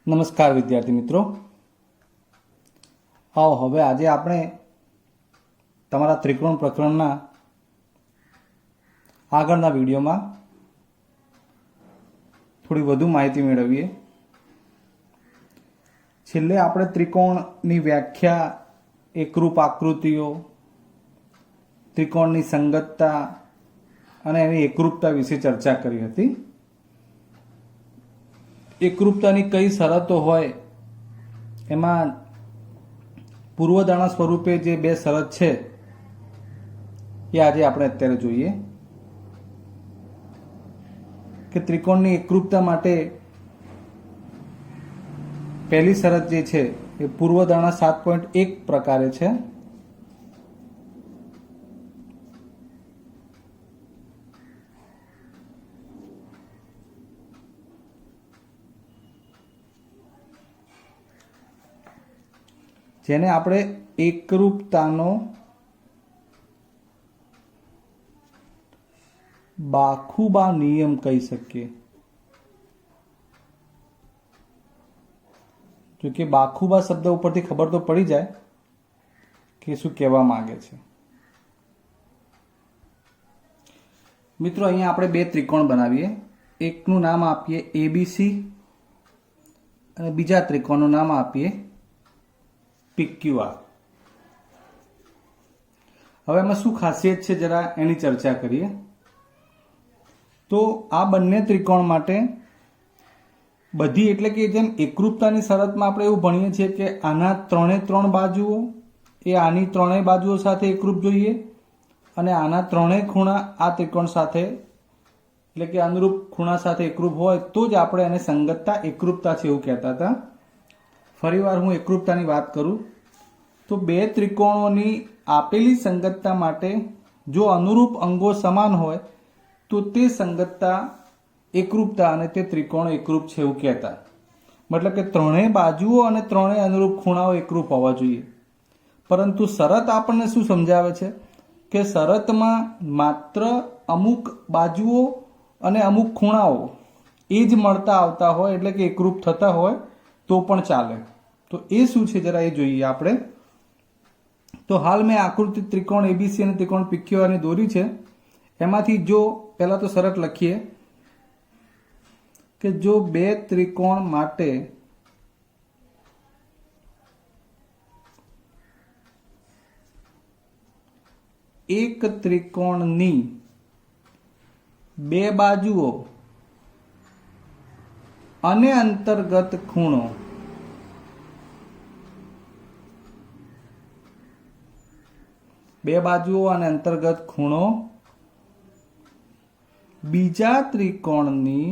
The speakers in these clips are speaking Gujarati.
નમસ્કાર વિદ્યાર્થી મિત્રો, આવો હવે આજે આપણે તમારા ત્રિકોણ પ્રકરણના આગળના વિડીયોમાં થોડી વધુ માહિતી મેળવીએ. છેલ્લે આપણે ત્રિકોણની વ્યાખ્યા, એકરૂપ આકૃતિઓ, ત્રિકોણની સંગતતા અને એની એકરૂપતા વિશે ચર્ચા કરી હતી. એકરૂપતાની કઈ શરતો હોય એમાં પૂર્વધારણા સ્વરૂપે જે બે શરત છે એ આજે આપણે અત્યારે જોઈએ કે ત્રિકોણની એકરૂપતા માટે પહેલી શરત જે છે એ પૂર્વધારણા 7.1 પ્રકારે છે. જેને આપણે એકરૂપતાનો બાખુબા નિયમ કહી શકીએ. જો કે બાખુબા શબ્દ ઉપરથી ખબર તો પડી જાય કે શું કહેવા માંગે છે. મિત્રો, અહીંયા આપણે બે ત્રિકોણ બનાવીએ. એકનું નામ આપીએ એબીસી અને બીજા ત્રિકોણનું નામ આપીએ PQR. હવે એમાં શું ખાસિયત છે જરા એની ચર્ચા કરીએ. તો આ બંને ત્રિકોણ માટે બધી, એટલે કે જેમ એકરૂપતાની શરતમાં આપણે એવું ભણીએ છીએ કે આના ત્રણ બાજુઓ એ આની ત્રણેય બાજુઓ સાથે એકરૂપ જોઈએ અને આના ત્રણેય ખૂણા આ ત્રિકોણ સાથે, એટલે કે અનુરૂપ ખૂણા સાથે એકરૂપ હોય તો જ આપણે એને સંગતતા, એકરૂપતા છે એવું કહેતા હતા. ફરીવાર હું એકરૂપતાની વાત કરું તો બે ત્રિકોણોની આપેલી સંગતતા માટે જો અનુરૂપ અંગો સમાન હોય તો તે સંગતતા, એકરૂપતા અને તે ત્રિકોણ એકરૂપ છે એવું કહેતા. મતલબ કે ત્રણેય બાજુઓ અને ત્રણેય અનુરૂપ ખૂણાઓ એકરૂપ હોવા જોઈએ. પરંતુ શરત આપણને શું સમજાવે છે કે શરતમાં માત્ર અમુક બાજુઓ અને અમુક ખૂણાઓ એ જ મળતા આવતા હોય, એટલે કે એકરૂપ થતા હોય તો પણ ચાલે. તો એ શું છે જરા એ જોઈએ આપણે. તો હાલ મેં આકૃતિ ત્રિકોણ એબીસી અને ત્રિકોણ PQR ની દોરી છે. એમાંથી જો પહેલા તો શરત લખીએ કે જો બે ત્રિકોણ માટે એક ત્રિકોણની બે બાજુઓ અને અંતર્ગત ખૂણો બીજા ત્રિકોણની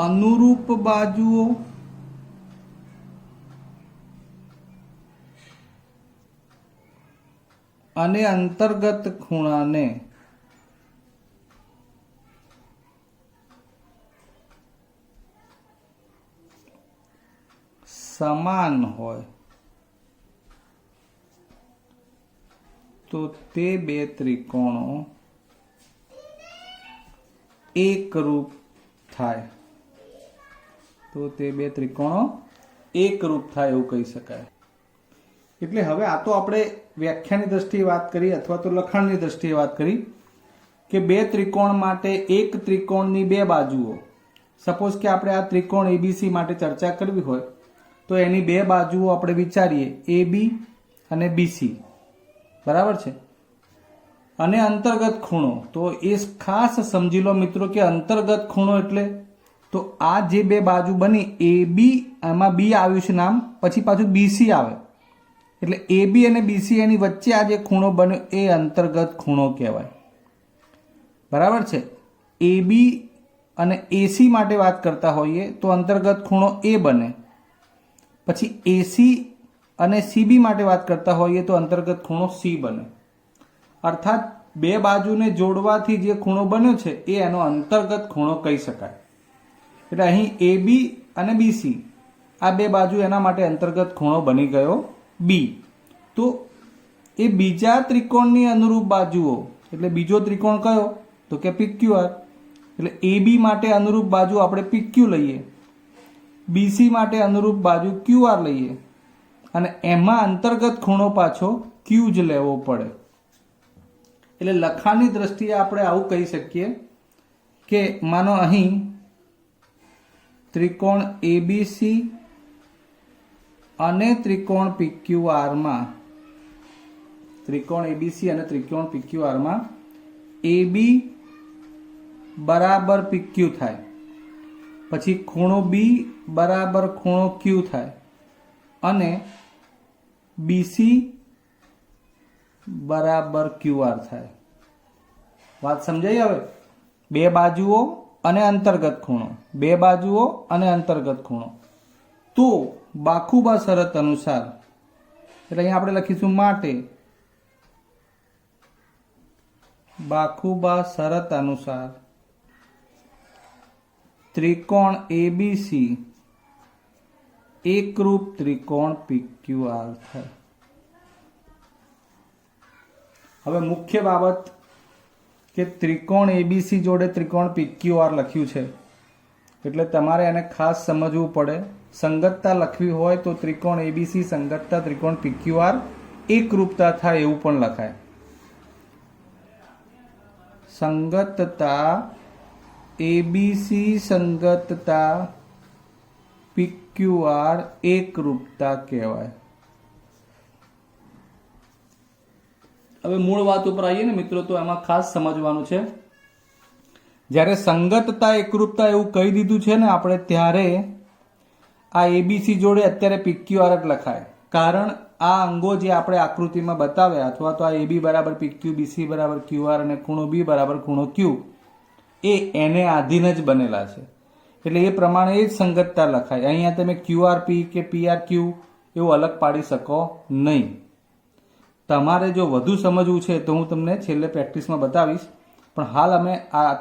અનુરૂપ બાજુઓ અને અંતર્ગત ખૂણાને સમાન હોય તો તે બે ત્રિકોણો એકરૂપ થાય. એવું કહી શકાય. એટલે હવે આ તો આપણે વ્યાખ્યાની દ્રષ્ટિએ વાત કરી અથવા તો લખાણની દ્રષ્ટિએ વાત કરી કે બે ત્રિકોણ માટે એક ત્રિકોણની બે બાજુઓ. સપોઝ કે આપણે આ ત્રિકોણ એબીસી માટે ચર્ચા કરવી હોય તો એની બે બાજુઓ આપણે વિચારીએ, AB અને BC, બરાબર છે. અને અંતર્ગત ખૂણો, તો એ ખાસ સમજી લો મિત્રો કે અંતર્ગત ખૂણો એટલે તો આ જે બે બાજુ બની AB, એમાં B આવ્યું છે નામ, પછી પાછું BC આવે, એટલે AB અને BC એની વચ્ચે આ જે ખૂણો બન્યો એ અંતર્ગત ખૂણો કહેવાય. બરાબર છે. AB અને AC માટે વાત કરતા હોઈએ તો અંતર્ગત ખૂણો A બને. પછી AC અને CB માટે વાત કરતા હોઈએ તો અંતર્ગત ખૂણો C બને. અર્થાત બે બાજુને જોડવાથી જે ખૂણો બન્યો છે એ એનો અંતર્ગત ખૂણો કહી શકાય. એટલે અહીં AB અને BC આ બે બાજુ એના માટે અંતર્ગત ખૂણો બની ગયો B. તો એ બીજા ત્રિકોણની અનુરૂપ બાજુઓ, એટલે બીજો ત્રિકોણ કયો તો કે PQR, એટલે AB માટે અનુરૂપ બાજુ આપણે PQ લઈએ, BC માટે અનુરૂપ બાજુ QR લઈએ અને એમાં અંતર્ગત ખૂણો પાછો Q જ લેવો પડે. એટલે લખાણની દ્રષ્ટિએ આપણે આવું કહી શકીએ કે માનો અહીં ત્રિકોણ ABC અને ત્રિકોણ PQR માં AB બરાબર PQ થાય, પછી ખૂણો B બરાબર ખૂણો Q થાય અને BC બરાબર QR થાય. વાત સમજાઈ? હવે બે બાજુઓ અને અંતર્ગત ખૂણો, બે બાજુઓ અને અંતર્ગત ખૂણો. તો બાખુબા શરત અનુસાર, એટલે અહીંયા આપણે લખીશું માટે બાખુબા શરત અનુસાર ત્રિકોણ ABC એકરૂપ ત્રિકોણ PQR થાય. હવે મુખ્ય બાબત કે ત્રિકોણ ABC જોડે ત્રિકોણ PQR લખ્યું છે એટલે તમારે એને ખાસ સમજવું પડે. સંગતતા લખવી હોય તો ત્રિકોણ ABC સંગતતા ત્રિકોણ PQR એકરૂપતા થાય એવું પણ લખાય. સંગતતા ABC સંગતતા PQR એકરૂપતા કહેવાય. હવે મૂળ વાત ઉપર આવીએ ને મિત્રો, તો એમાં ખાસ સમજવાનું છે. જ્યારે સંગતતા એકરૂપતા એવું કહી દીધું છે ને આપણે, ત્યારે આ ABC જોડે અત્યારે PQR જ લખાય. કારણ આ અંગો જે આપણે આકૃતિમાં બતાવ્યા, અથવા તો આ AB બરાબર PQ, BC બરાબર QR અને ખૂણો B બરાબર ખૂણો Q, એ એને આધીન જ બનેલા છે. એટલે એ પ્રમાણે એ જ સંગતતા લખાય. અહીંયા તમે QRP કે PRQ એવું અલગ પાડી શકો નહીં. તમારે જો વધુ સમજવું છે તો હું તમને છેલ્લે પ્રેક્ટિસમાં બતાવીશ, પણ હાલ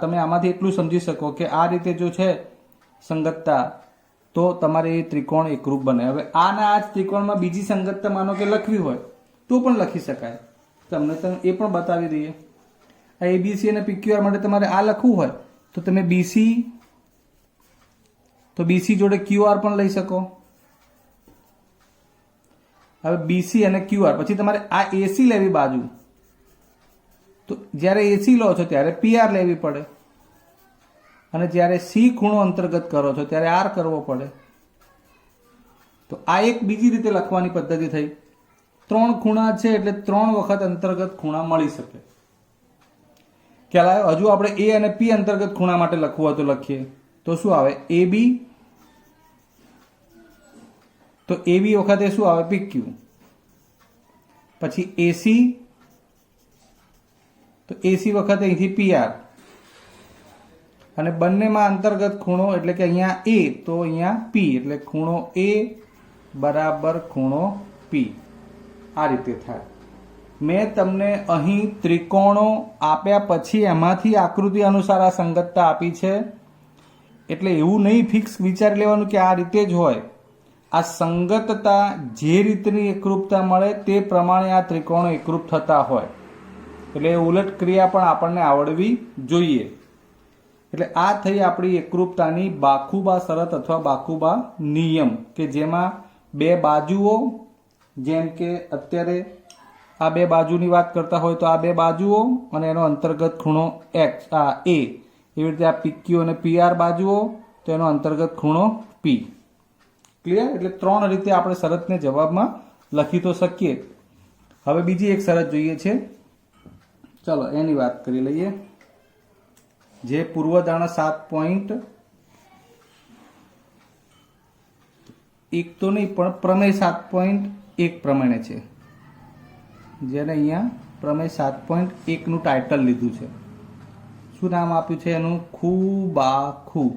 તમે આમાંથી એટલું સમજી શકો કે આ રીતે જો છે સંગતતા, તો તમારે એ ત્રિકોણ એકરૂપ બને. હવે આના આ જ ત્રિકોણમાં બીજી સંગતતા માનો કે લખવી હોય તો પણ લખી શકાય. તમને એ પણ બતાવી દઈએ. આ ABC અને PQR માટે તમારે આ લખવું હોય તો તમે BC જોડે QR પણ લઈ શકો. હવે BC અને QR પછી તમારે આ AC લેવી બાજુ, તો જ્યારે AC લો છો ત્યારે PR લેવી પડે, અને જ્યારે C ખૂણો અંતર્ગત કરો છો ત્યારે R કરવો પડે. તો આ એક બીજી રીતે લખવાની પદ્ધતિ થઈ. ત્રણ ખૂણા છે એટલે 3 વખત અંતર્ગત ખૂણા મળી શકે. ખ્યાલ આવ્યો? હજુ આપણે A અને P અંતર્ગત ખૂણા માટે લખવું હોય તો લખીએ તો શું આવે? AB, તો AB વખતે શું આવે? PQ. પછી AC, તો AC વખતે અહીંથી PR. અને બંનેમાં અંતર્ગત ખૂણો એટલે કે અહીંયા A તો અહીંયા P, એટલે ખૂણો A બરાબર ખૂણો P. આ રીતે થાય. મેં તમને અહીં ત્રિકોણો આપ્યા પછી એમાંથી આકૃતિ અનુસાર આ સંગતતા આપી છે. એટલે એવું નહીં ફિક્સ વિચારી લેવાનું કે આ રીતે જ હોય. આ સંગતતા જે રીતની એકરૂપતા મળે તે પ્રમાણે આ ત્રિકોણો એકરૂપ થતા હોય. એટલે ઉલટ ક્રિયા પણ આપણને આવડવી જોઈએ. એટલે આ થઈ આપણી એકરૂપતાની બાખુબા શરત અથવા બાખુબા નિયમ, કે જેમાં બે બાજુઓ, જેમ કે અત્યારે આ બે બાજુની વાત કરતા હોય તો આ બે બાજુઓ અને એનો અંતર્ગત ખૂણો X, આ A. એવી રીતે આ PQ અને PR બાજુઓ, તો એનો અંતર્ગત ખૂણો P. ક્લિયર? એટલે 3 રીતે આપણે શરતને જવાબમાં લખી તો શકીએ. હવે બીજી એક શરત જોઈએ છે, ચલો એની વાત કરી લઈએ, જે પૂર્વધારણા 7.1 તો નહીં પણ પ્રમેય 7.1 પ્રમાણે છે, જેને અહીંયા પ્રમેય 7.1 નું ટાઇટલ લીધું છે. શું નામ આપ્યું છે એનું? ખૂબાખૂ.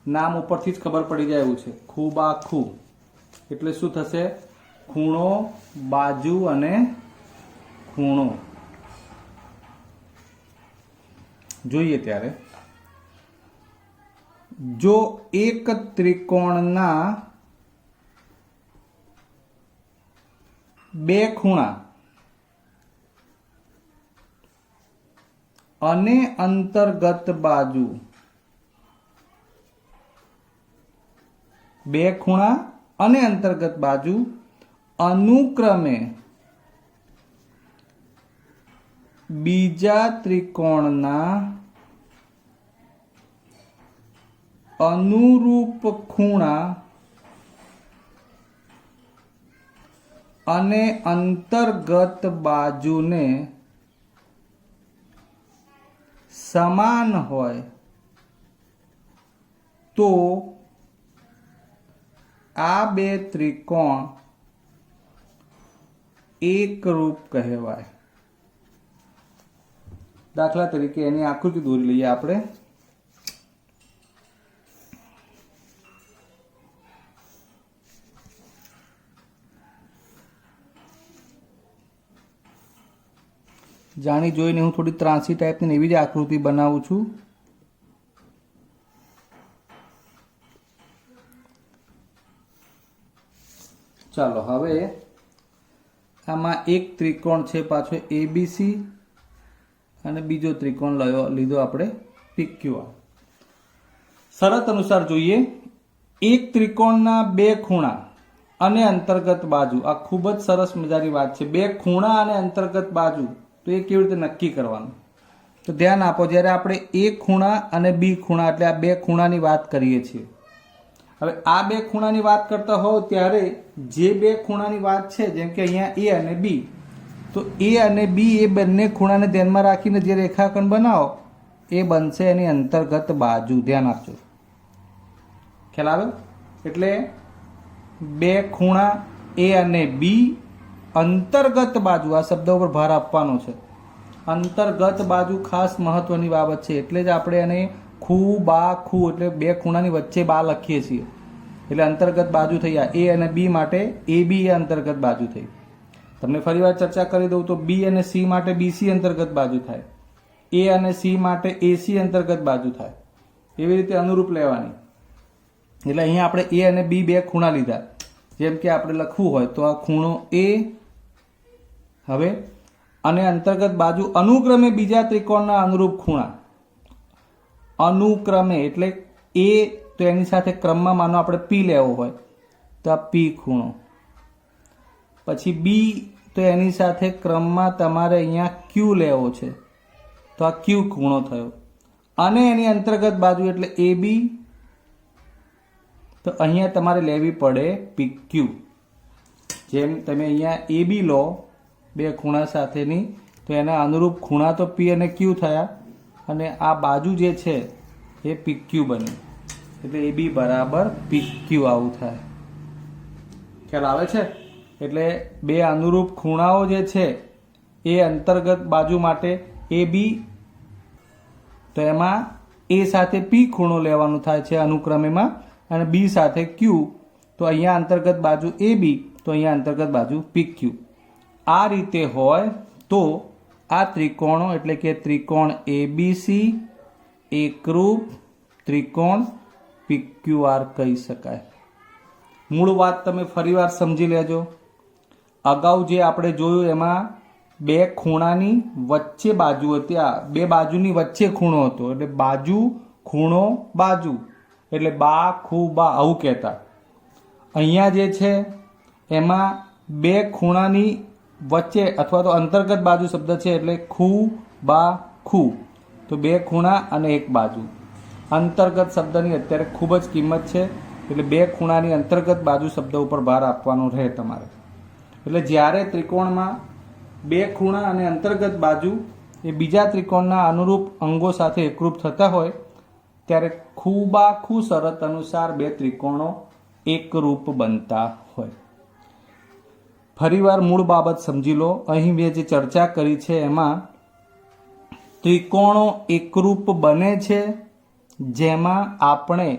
નામ ઉપરથી જ ખબર પડી જાય એવું છે. ખૂબાખૂ એટલે શું થશે? ખૂણો, બાજુ અને ખૂણો. જોઈએ ત્યારે જો એક ત્રિકોણના બે ખૂણા અને અંતર્ગત બાજુ, બે ખૂણા અને અંતર્ગત બાજુ અનુક્રમે બીજા ત્રિકોણના અનુરૂપ ખૂણા અને અંતર્ગત બાજુને સમાન હોય તો આ બે ત્રિકોણ એકરૂપ કહેવાય. દાખલા તરીકે એની આકૃતિ દોરી લઈએ આપણે. જાણી જોઈને હું થોડી ત્રાંસી ટાઈપની એવી જ આકૃતિ બનાવું છું. ચાલો હવે આમાં એક ત્રિકોણ છે પાછો એબીસી અને બીજો ત્રિકોણ લીધો આપણે પીક્યુઆર. શરત અનુસાર જોઈએ. એક ત્રિકોણના બે ખૂણા અને અંતર્ગત બાજુ, આ ખૂબ જ સરસ મજાની વાત છે. બે ખૂણા અને અંતર્ગત બાજુ, તો એ કેવી રીતે નક્કી કરવાનું? તો ધ્યાન આપો, જ્યારે આપણે એ ખૂણા અને બી ખૂણા એટલે આ બે ખૂણાની વાત કરીએ છીએ. હવે આ બે ખૂણાની વાત કરતા હોવ ત્યારે જે બે ખૂણાની વાત છે, જેમ કે અહીંયા એ અને બી, તો એ અને બી એ બંને ખૂણાને ધ્યાનમાં રાખીને જે રેખાખંડ બનાવો એ બનશે એની અંતર્ગત બાજુ. ધ્યાન આપજો, ખ્યાલ આવે? એટલે બે ખૂણા એ અને બી, અંતર્ગત બાજુ, આ શબ્દ ઉપર ભાર આપવાનો છે. અંતર્ગત બાજુ ખાસ મહત્વની બાબત છે. એટલે જ આપણે એને ખૂ બા ખૂ એટલે બે ખૂણાની વચ્ચે બા લખીએ છીએ. એટલે અંતર્ગત બાજુ થઈ. આ એ અને બી માટે એ બી એ અંતર્ગત બાજુ થઈ. તમને ફરી વાર ચર્ચા કરી દઉં તો બી અને સી માટે બીસી અંતર્ગત બાજુ થાય, એ અને સી માટે એસી અંતર્ગત બાજુ થાય. એવી રીતે અનુરૂપ લેવાની. એટલે અહીંયા આપણે એ અને બી બે ખૂણા લીધા. જેમ કે આપણે લખવું હોય તો આ ખૂણો એ, હવે અને અંતર્ગત બાજુ અનુક્રમે બીજા ત્રિકોણના અનુરૂપ ખૂણા. અનુક્રમે એટલે એ તો એની સાથે ક્રમમાં માનો આપણે પી લેવો હોય તો આ પી ખૂણો, પછી બી તો એની સાથે ક્રમમાં તમારે અહીંયા ક્યુ લેવો છે તો આ ક્યુ ખૂણો થયો, અને એની અંતર્ગત બાજુ એટલે એ બી, તો અહીંયા તમારે લેવી પડે પી ક્યુ. જેમ તમે અહીંયા એ બી લો બે ખૂણા સાથેની, તો એના અનુરૂપ ખૂણા તો પી અને ક્યુ થયા, અને આ બાજુ જે છે એ પી ક્યુ બની. એટલે એ બી બરાબર પી ક્યુ આવું થાય. ખ્યાલ આવે છે? એટલે બે અનુરૂપ ખૂણાઓ જે છે એ અંતર્ગત બાજુ માટે એ બી, તો એમાં એ સાથે પી ખૂણો લેવાનું થાય છે અનુક્રમેમાં, અને બી સાથે ક્યુ, તો અહીંયા અંતર્ગત બાજુ એ બી, તો અહીંયા અંતર્ગત બાજુ પી ક્યુ. આ રીતે હોય તો આ ત્રિકોણો એટલે કે ત્રિકોણ એબીસી એકરૂપ ત્રિકોણ પીક્યુઆર કહી શકાય. મૂળ વાત તમે ફરીવાર સમજી લેજો. અગાઉ જે આપણે જોયું એમાં બે ખૂણાની વચ્ચે બાજુ હતી, આ બે બાજુની વચ્ચે ખૂણો હતો, એટલે બાજુ ખૂણો બાજુ એટલે બા ખૂ બા આવું કહેતા. અહીંયા જે છે એમાં બે ખૂણાની વચ્ચે અથવા તો અંતર્ગત બાજુ શબ્દ છે એટલે ખૂ બા ખૂ, તો બે ખૂણા અને એક બાજુ. અંતર્ગત શબ્દની અત્યારે ખૂબ જ કિંમત છે, એટલે બે ખૂણાની અંતર્ગત બાજુ શબ્દ ઉપર ભાર આપવાનો રહે તમારે. એટલે જ્યારે ત્રિકોણમાં બે ખૂણા અને અંતર્ગત બાજુ એ બીજા ત્રિકોણના અનુરૂપ અંગો સાથે એકરૂપ થતા હોય ત્યારે ખૂબા ખૂ શરત અનુસાર બે ત્રિકોણો એકરૂપ બનતા હોય. ફરીવાર મૂળ બાબત સમજી લો. અહીં મેં જે ચર્ચા કરી છે એમાં ત્રિકોણો એકરૂપ બને છે જેમાં આપણે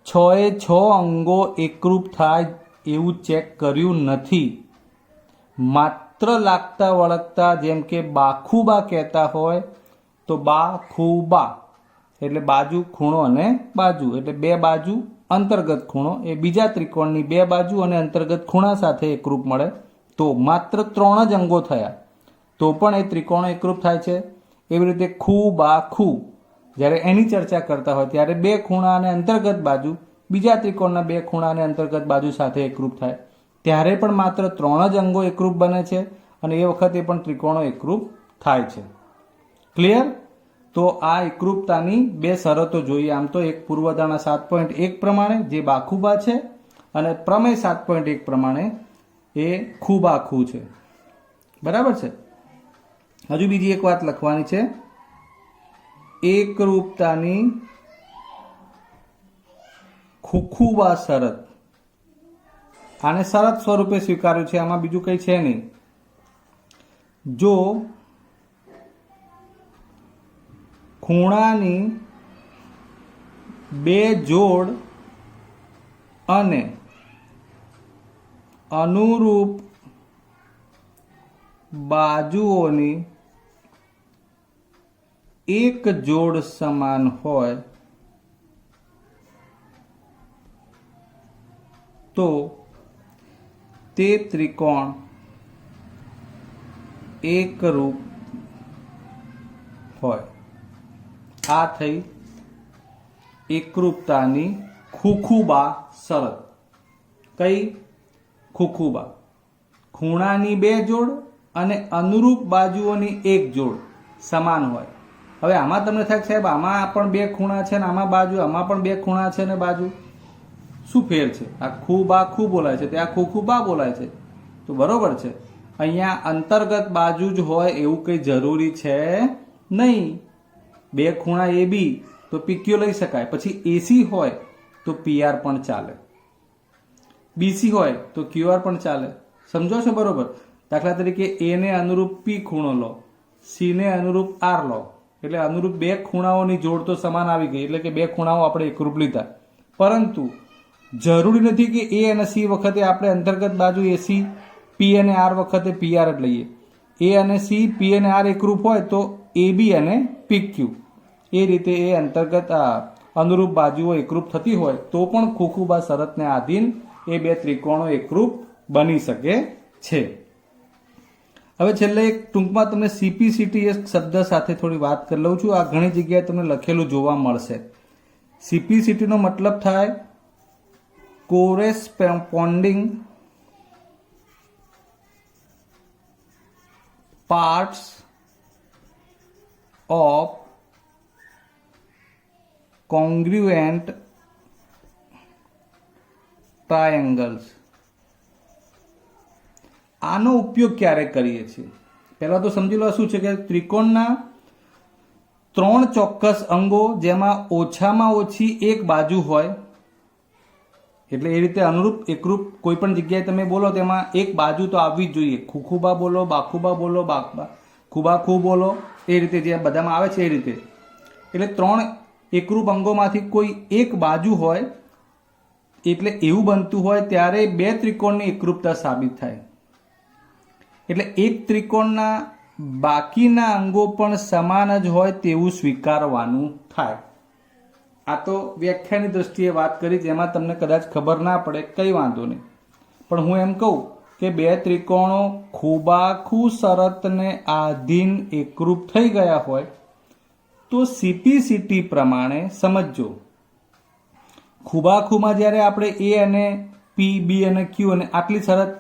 6 અંગો એકરૂપ થાય એવું ચેક કર્યું નથી. માત્ર લાગતા વળગતા, જેમ કે બાખુબા કહેતા હોય તો બા ખૂબા એટલે બાજુ ખૂણો અને બાજુ એટલે બે બાજુ અંતર્ગત ખૂણો એ બીજા ત્રિકોણની બે બાજુ અને અંતર્ગત ખૂણા સાથે એકરૂપ મળે તો માત્ર 3 જ અંગો થયા તો પણ એ ત્રિકોણો એકરૂપ થાય છે. એવી રીતે ખૂ બા ખૂ, જ્યારે એની ચર્ચા કરતા હોય ત્યારે બે ખૂણા અને અંતર્ગત બાજુ બીજા ત્રિકોણના બે ખૂણા અને અંતર્ગત બાજુ સાથે એકરૂપ થાય, ત્યારે પણ માત્ર 3 જ અંગો એકરૂપ બને છે અને એ વખતે પણ ત્રિકોણો એકરૂપ થાય છે. ક્લિયર? તો આ એકરૂપતાની બે શરતો જોઈએ. આમ તો એક પૂર્વધારણા 7.1 પ્રમાણે જે બાખુબા છે અને પ્રમેય 7.1 પ્રમાણે એ ખૂબાખૂ છે. બરાબર છે. હજુ બીજી એક વાત લખવાની છે. એકરૂપતાની ખૂખુબા શરત, આને શરત સ્વરૂપે સ્વીકાર્યું છે, આમાં બીજું કંઈ છે નહીં. જો ખૂણાની બે જોડ અને અનુરૂપ બાજુઓની એક જોડ સમાન હોય તો તે ત્રિકોણ એકરૂપ હોય. આ થઈ એકરૂપતાની ખૂખુબા શરત. કઈ? ખૂખુબા. ખૂણાની બે જોડ અને અનુરૂપ બાજુઓની એક જોડ સમાન હોય. હવે આમાં તમને થાય સાહેબ આમાં પણ બે ખૂણા છે ને આમાં બાજુ, આમાં પણ બે ખૂણા છે ને બાજુ, શું ફેર છે? આ ખૂબા ખૂ બોલાય છે, ત્યાં ખૂખુબા બોલાય છે. તો બરોબર છે, અહીંયા અંતર્ગત બાજુ જ હોય એવું કંઈ જરૂરી છે નહીં. બે ખૂણા એ બી તો પીક્યુ લઈ શકાય, પછી એસી હોય તો પીઆર પણ ચાલે, બીસી હોય તો ક્યુઆર પણ ચાલે. સમજો છો? બરોબર. દાખલા તરીકે એ ને અનુરૂપ પી ખૂણો લો, સી ને અનુરૂપ આર લો, એટલે અનુરૂપ બે ખૂણાઓની જોડ તો સમાન આવી ગઈ, એટલે કે બે ખૂણાઓ આપણે એકરૂપ લીધા. પરંતુ જરૂરી નથી કે એ અને સી વખતે આપણે અંતર્ગત બાજુ એસી, પી અને આર વખતે પીઆર જ લઈએ. એ અને સી, પી અને આર એકરૂપ હોય તો એ બી અને પીક્યુ, એ રીતે એ અંતર્ગત અનુરૂપ બાજુઓ એકરૂપ થતી હોય તો પણ ખૂખુબા શરતને આધીન એ બે ત્રિકોણો એકરૂપ બની શકે છે. હવે છેલ્લે એક ટૂંકમાં તમને સીપીસીટી શબ્દ સાથે થોડી વાત કરી લઉં છું. આ ઘણી જગ્યાએ તમને લખેલું જોવા મળશે. સીપીસીટીનો મતલબ થાય કોરેસ્પોન્ડિંગ પાર્ટ્સ ઓફ congruent ટ્રાયેંગલ્સ. આનો ઉપયોગ ક્યારે કરીએ છીએ? પહેલા તો સમજી લો શું છે કે ત્રિકોણના 3 ચોક્કસ અંગો જેમાં ઓછામાં ઓછી એક બાજુ હોય, એટલે એ રીતે અનુરૂપ એકરૂપ કોઈ પણ જગ્યાએ તમે બોલો તેમાં એક બાજુ તો આવવી જ જોઈએ. ખૂખુબા બોલો, બાખુબા બોલો, ખૂબાખૂ બોલો, એ રીતે જે બધામાં આવે છે એ રીતે. એટલે 3 એકરૂપ અંગોમાંથી કોઈ એક બાજુ હોય, એટલે એવું બનતું હોય ત્યારે બે ત્રિકોણની એકરૂપતા સાબિત થાય. એટલે એક ત્રિકોણના બાકીના અંગો પણ સમાન જ હોય તેવું સ્વીકારવાનું થાય. આ તો વ્યાખ્યાની દ્રષ્ટિએ વાત કરી, જેમાં તમને કદાચ ખબર ના પડે, કંઈ વાંધો નહીં. પણ હું એમ કહું કે બે ત્રિકોણો ખૂબાખૂ શરતને આધીન એકરૂપ થઈ ગયા હોય તો સીપીસીટી પ્રમાણે સમજો. ખૂબાખૂમાં જ્યારે આપણે એ અને પી, બી અને ક્યુ અને આટલી શરત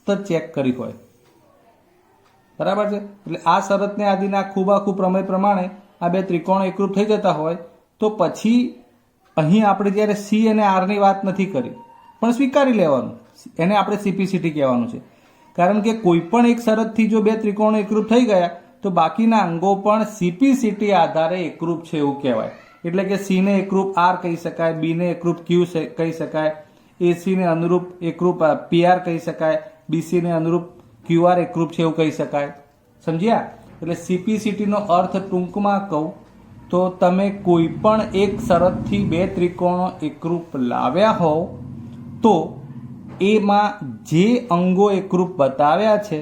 જ ચેક કરી હોય, બરાબર છે. એટલે આ શરતને આધીન આ ખૂબાખૂ પ્રમેય પ્રમાણે આ બે ત્રિકોણો એકરૂપ થઈ જતા હોય તો પછી અહીં આપણે જ્યારે સી અને આરની વાત નથી કરી, પણ સ્વીકારી લેવાનું, એને આપણે સીપીસીટી કહેવાનું છે. કારણ કે કોઈ પણ એક શરતથી જો બે ત્રિકોણો એકરૂપ થઈ ગયા તો બાકીના અંગો પણ સીપીસીટી આધારે એકરૂપ છે એવું કહેવાય. એટલે કે સી ને એકરૂપ આર કહી શકાય, બી ને એકરૂપ ક્યુ કહી શકાય, એસી ને અનુરૂપ એકરૂપ પીઆર કહી શકાય, બીસી ને અનુરૂપ ક્યુઆર એકરૂપ છે એવું કહી શકાય. સમજ્યા? એટલે સીપીસીટીનો અર્થ ટૂંકમાં કહું તો તમે કોઈ પણ એક શરતથી બે ત્રિકોણો એકરૂપ લાવ્યા હોવ તો એમાં જે અંગો એકરૂપ બતાવ્યા છે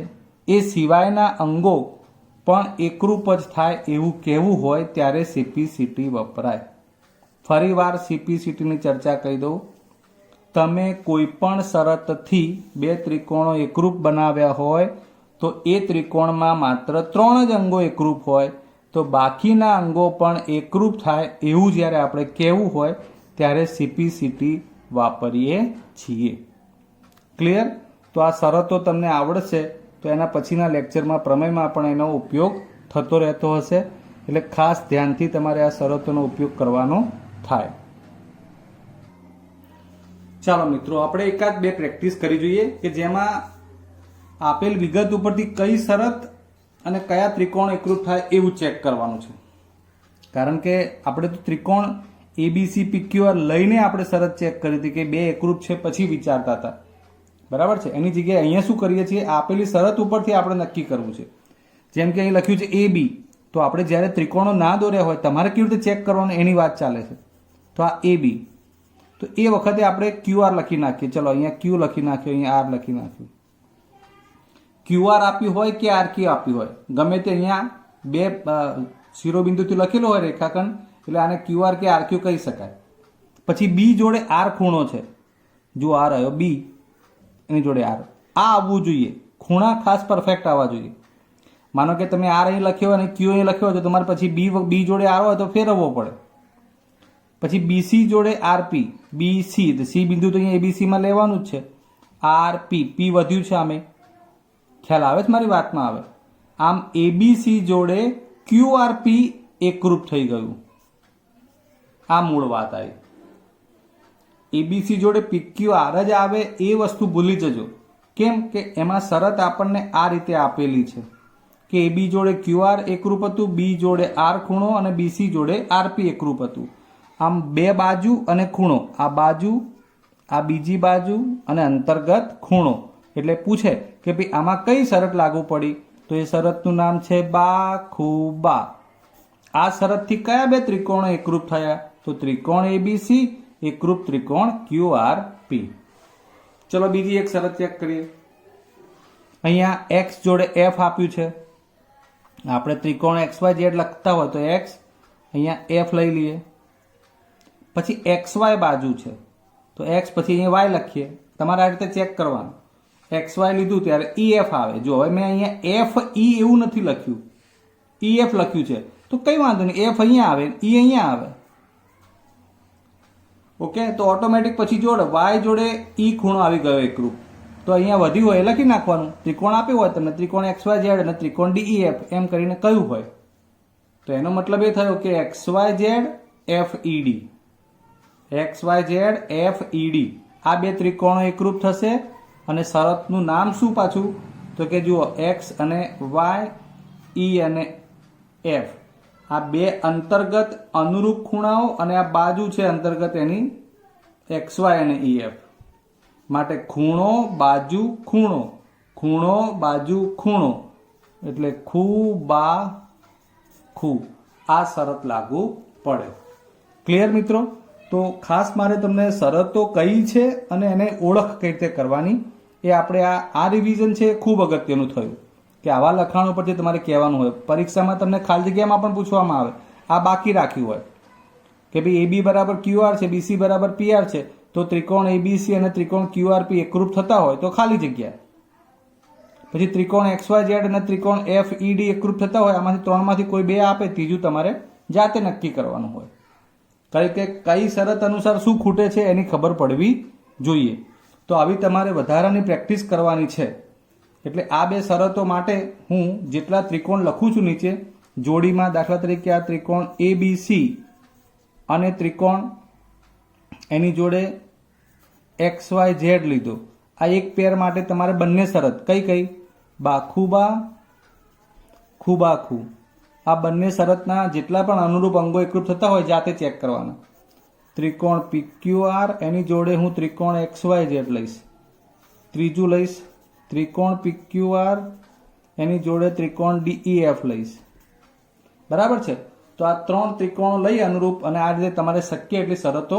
એ સિવાયના અંગો પણ એકરૂપ જ થાય એવું કહેવું હોય ત્યારે સીપીસીટી વપરાય. ફરીવાર સીપીસીટીની ચર્ચા કહી દઉં. તમે કોઈ પણ શરતથી બે ત્રિકોણો એકરૂપ બનાવ્યા હોય તો એ ત્રિકોણમાં માત્ર 3 જ અંગો એકરૂપ હોય તો બાકીના અંગો પણ એકરૂપ થાય એવું જ્યારે આપણે કહેવું હોય ત્યારે CPCT વાપરીએ છીએ. ક્લિયર? તો આ શરતો તમને આવડશે તો એના પછીના લેક્ચરમાં પ્રમેયમાં પણ એનો ઉપયોગ થતો રહેતો હશે. એટલે ખાસ ધ્યાનથી તમારે આ શરતોનો ઉપયોગ કરવાનો થાય. ચાલો મિત્રો, આપણે એકાદ બે પ્રેક્ટિસ કરી જોઈએ કે જેમાં આપેલ વિગત ઉપરથી કઈ શરત અને કયા ત્રિકોણ એકરૂપ થાય એવું ચેક કરવાનું છે. કારણ કે આપણે તો ત્રિકોણ ABCPQR લઈને આપણે શરત ચેક કરી હતી કે બે એકરૂપ છે પછી વિચારતા હતા. બરાબર છે? એની જગ્યાએ અહીંયા શું કરીએ છીએ, આપેલી શરત ઉપરથી આપણે નક્કી કરવું છે. જેમ કે અહીં લખ્યું છે AB, તો આપણે જ્યારે ત્રિકોણો ના દોર્યા હોય તમારે કેવી રીતે ચેક કરવાનું એની વાત ચાલે છે. તો આ AB, તો એ વખતે આપણે QR લખી નાખીએ. ચલો અહીંયા Q લખી નાખ્યો, અહીંયા R લખી નાખ્યું. QR આપ્યું હોય કે RQ આપ્યું હોય, ગમે તે અહીંયા બે શિરોબિંદુથી લખેલું હોય રેખાખંડ, એટલે આને QR કે RQ કહી શકાય. પછી B જોડે R ખૂણો છે, જો R આવ્યો B, એની જોડે R, આ આવવું જોઈએ. ખૂણા ખાસ પરફેક્ટ આવવા જોઈએ. માનો કે તમે R અહીં લખ્યો અને Q અહીં લખ્યો હોય તો તમારે પછી B જોડે R હોય તો ફેરવવો પડે. પછી BC જોડે RP, BC, તો C બિંદુ તો અહીંયા ABC માં લેવાનું જ છે. RP, P વધ્યું છે આમે, ખ્યાલ આવે છે મારી વાતમાં આવે. આમ ABC જોડે QRP એકરૂપ થઈ ગયું. આ મૂળ વાત આવી. ABC જોડે PQR જ આવે એ વસ્તુ ભૂલી જજો. કેમ કે એમાં શરત આપણને આ રીતે આપેલી છે કે AB જોડે QR એકરૂપ હતું, B જોડે R ખૂણો અને BC જોડે RP એકરૂપ હતું. આમ બે બાજુ અને ખૂણો, આ બાજુ, આ બીજી બાજુ અને અંતર્ગત ખૂણો. એટલે પૂછે કે ભાઈ આમાં કઈ શરત લાગુ પડી, તો એ શરતનું નામ છે બાખુબા. આ શરતથી કયા બે ત્રિકોણો એકરૂપ થયા, તો ત્રિકોણ ABC એકરૂપ ત્રિકોણ QRP. ચલો બીજી એક શરત ચેક કરીએ. અહીંયા X જોડે F આપ્યું છે. આપણે ત્રિકોણ XYZ લખતા હોય તો X, અહીંયા F લઈ લઈએ. પછી XY બાજુ છે તો X પછી અહીંયા Y લખીએ. તમારે આ રીતે ચેક કરવાનું. XY લીધું ત્યારે EF આવે. જો હવે મેં અહીંયા FE એવું નથી લખ્યું, EF લખ્યું છે તો કઈ વાંધો નહીં, F અહીંયા આવે, E અહીંયા આવે. ઓકે, તો ઓટોમેટિક પછી જોડે Y જોડે E ખૂણો આવી ગયો એકરૂપ. તો અહીંયા વધ્યું હોય એ લખી નાખવાનું. ત્રિકોણ આપ્યો હોય તમને, ત્રિકોણ XYZ અને ત્રિકોણ DEF એમ કરીને કયું હોય, તો એનો મતલબ એ થયો કે XYZ FED, XYZ FED આ બે ત્રિકોણો એકરૂપ થશે. અને શરતનું નામ શું પાછું, તો કે જુઓ X અને Y, E અને F આ બે અંતર્ગત અનુરૂપ ખૂણાઓ અને આ બાજુ છે અંતર્ગત એની XY અને EF માટે ખૂણો બાજુ ખૂણો, ખૂણો બાજુ ખૂણો એટલે ખૂ બા ખૂ. આ શરત લાગુ પડે. ક્લિયર મિત્રો? તો ખાસ મારે તમને શરતો કઈ છે અને એને ઓળખ કઈ રીતે કરવાની એ આપણે આ રિવિઝન છે ખૂબ અગત્યનું થયું કે આવા લખાણો પરથી તમારે કહેવાનું હોય. પરીક્ષામાં તમને ખાલી જગ્યામાં પણ પૂછવામાં આવે, આ બાકી રાખ્યું હોય કે ભાઈ AB બરાબર QR છે, BC બરાબર PR છે, તો ત્રિકોણ ABC અને ત્રિકોણ QRP એકરૂપ થતા હોય તો ખાલી જગ્યા. પછી ત્રિકોણ XYZ અને ત્રિકોણ FED એકરૂપ થતા હોય, આમાંથી ત્રણમાંથી કોઈ બે આપે, ત્રીજું તમારે જાતે નક્કી કરવાનું હોય. કઈ શરત અનુસાર શું ખૂટે છે એની ખબર પડવી જોઈએ. તો આવી તમારે વધારાની પ્રેક્ટિસ કરવાની છે. એટલે આ બે શરતો માટે હું જેટલા ત્રિકોણ લખું છું નીચે જોડીમાં, દાખલા તરીકે આ ત્રિકોણ ABC અને ત્રિકોણ એની જોડે XYZ લીધો. આ એક પેર માટે તમારે બંને શરત કઈ બાખુબા ખૂબાખુ, આ બંને શરતના જેટલા પણ અનુરૂપ અંગો એકરૂપ થતા હોય જાતે ચેક કરવાના. ત્રિકોણ PQR એની જોડે હું ત્રિકોણ XYZ લઈશ. ત્રીજું લઈશ ત્રિકોણ PQR એની જોડે ત્રિકોણ DEF લઈશ. બરાબર છે? તો આ ત્રણ ત્રિકોણો લઈ અનુરૂપ અને આ રીતે તમારે શક્ય એટલી શરતો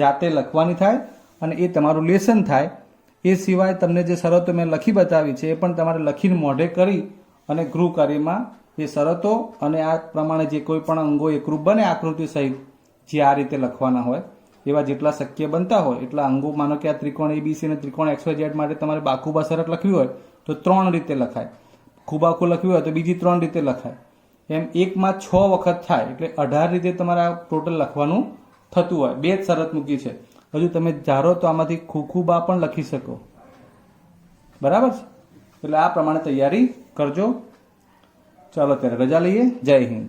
જાતે લખવાની થાય અને એ તમારું લેસન થાય. એ સિવાય તમને જે શરતો મેં લખી બતાવી છે એ પણ તમારે લખીને મોઢે કરી અને ગૃહ કાર્યમાં એ શરતો અને આ પ્રમાણે જે કોઈ પણ અંગો એકરૂપ બને આકૃતિ સહિત જે આ રીતે લખવાના હોય એવા જેટલા શક્ય બનતા હોય એટલા અંગો. માનો કે આ ત્રિકોણ ABC અને ત્રિકોણ XYZ માટે તમારે બાખુબા શરત લખવી હોય તો ત્રણ રીતે લખાય, ખૂબાખુ લખવી હોય તો બીજી ત્રણ રીતે લખાય. એમ એકમાં 6 વખત થાય એટલે 18 રીતે તમારે ટોટલ લખવાનું થતું હોય. 2 જ શરત મૂકી છે. હજુ તમે ધારો તો આમાંથી ખુખુબા પણ લખી શકો. બરાબર છે? એટલે આ પ્રમાણે તૈયારી કરજો. ચાલો ત્યારે રજા લઈએ. જય હિન્દ.